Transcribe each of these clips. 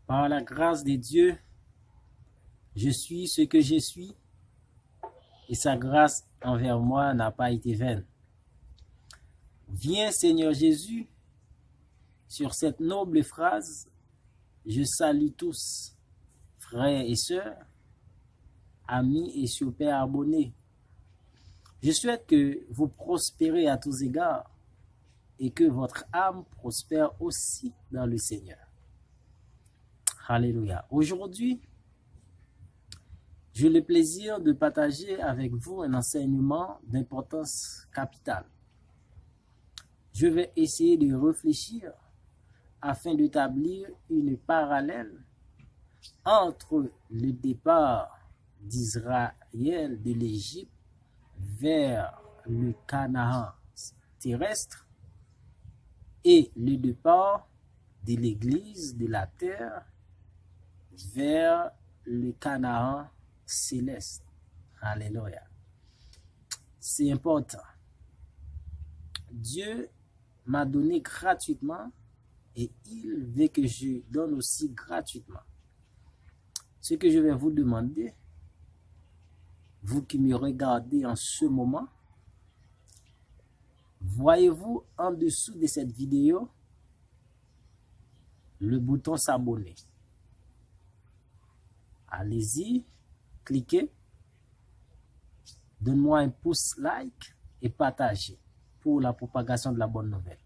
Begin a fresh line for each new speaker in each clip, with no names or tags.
Par la grâce de Dieu, je suis ce que je suis et sa grâce envers moi n'a pas été vaine. Viens Seigneur Jésus, sur cette noble phrase, je salue tous, frères et sœurs, amis et super abonnés. Je souhaite que vous prospérez à tous égards et que votre âme prospère aussi dans le Seigneur. Alléluia. Aujourd'hui, j'ai le plaisir de partager avec vous un enseignement d'importance capitale. Je vais essayer de réfléchir afin d'établir une parallèle entre le départ d'Israël de l'Égypte vers le Canaan terrestre et le départ de l'Église de la terre vers le Canaan céleste. Alléluia. C'est important. Dieu m'a donné gratuitement et il veut que je donne aussi gratuitement. Ce que je vais vous demander, vous qui me regardez en ce moment, voyez-vous en dessous de cette vidéo le bouton s'abonner. Allez-y, cliquez, donne-moi un pouce like et partagez pour la propagation de la bonne nouvelle.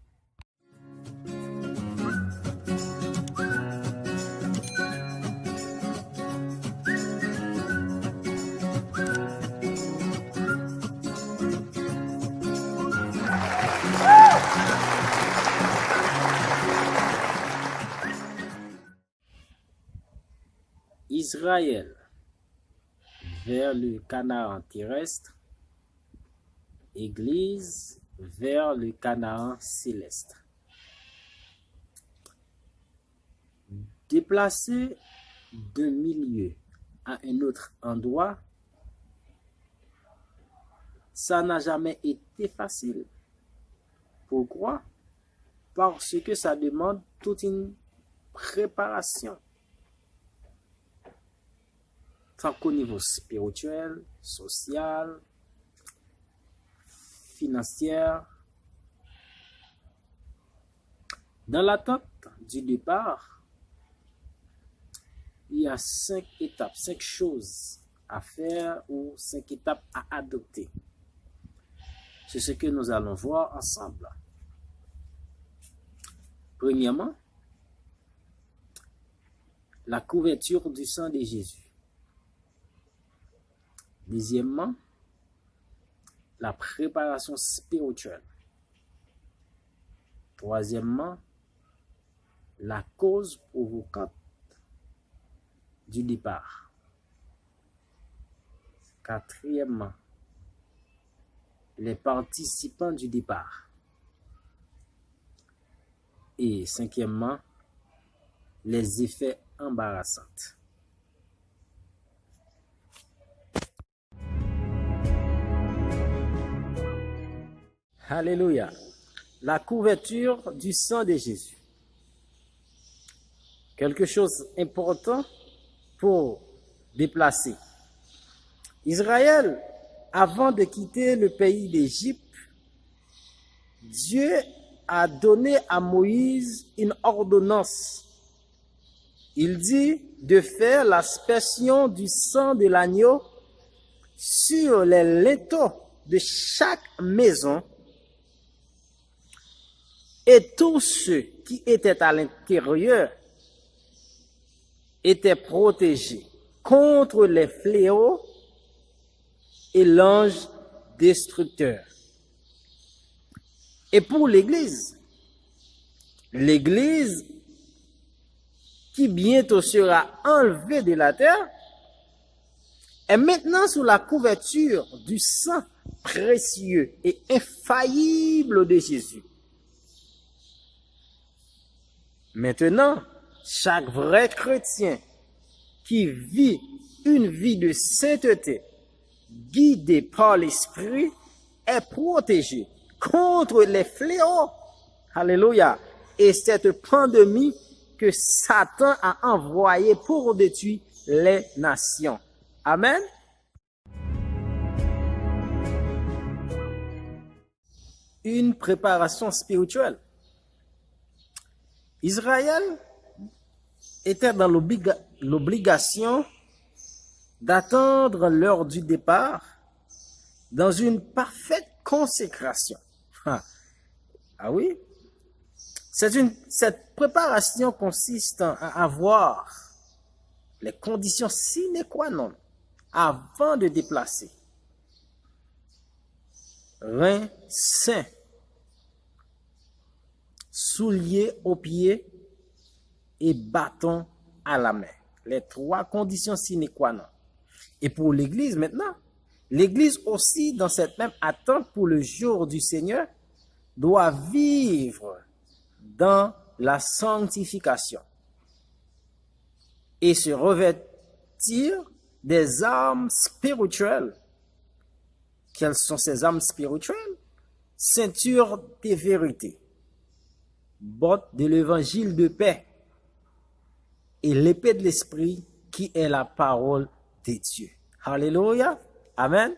Israël vers le Canaan terrestre, Église vers le Canaan céleste. Déplacer d'un milieu à un autre endroit, ça n'a jamais été facile. Pourquoi? Parce que ça demande toute une préparation. Tant qu'au niveau spirituel, social, financier. Dans l'attente du départ, il y a 5 étapes, 5 choses à faire ou 5 étapes à adopter. C'est ce que nous allons voir ensemble. Premièrement, la couverture du sang de Jésus. Deuxièmement, la préparation spirituelle. Troisièmement, la cause provocante du départ. Quatrièmement, les participants du départ. Et cinquièmement, les effets embarrassants. Alléluia. La couverture du sang de Jésus. Quelque chose d'important pour déplacer. Israël, avant de quitter le pays d'Égypte, Dieu a donné à Moïse une ordonnance. Il dit de faire l'aspersion du sang de l'agneau sur les linteaux de chaque maison, et tous ceux qui étaient à l'intérieur étaient protégés contre les fléaux et l'ange destructeur. Et pour l'Église qui bientôt sera enlevée de la terre, est maintenant sous la couverture du sang précieux et infaillible de Jésus. Maintenant, chaque vrai chrétien qui vit une vie de sainteté, guidé par l'Esprit, est protégé contre les fléaux. Alléluia. Et cette pandémie que Satan a envoyés pour détruire les nations. Amen. Une préparation spirituelle. Israël était dans l'obligation d'attendre l'heure du départ dans une parfaite consécration. Ah oui? Cette préparation consiste à avoir les conditions sine qua non avant de déplacer. Reins sains, souliers aux pieds et bâton à la main. Les trois conditions sine qua non. Et pour l'Église maintenant, l'Église aussi, dans cette même attente pour le jour du Seigneur, doit vivre dans la sanctification et se revêtir des armes spirituelles. Quelles sont ces armes spirituelles? Ceinture des vérités, botte de l'évangile de paix et l'épée de l'esprit qui est la parole de Dieu. Alléluia. Amen.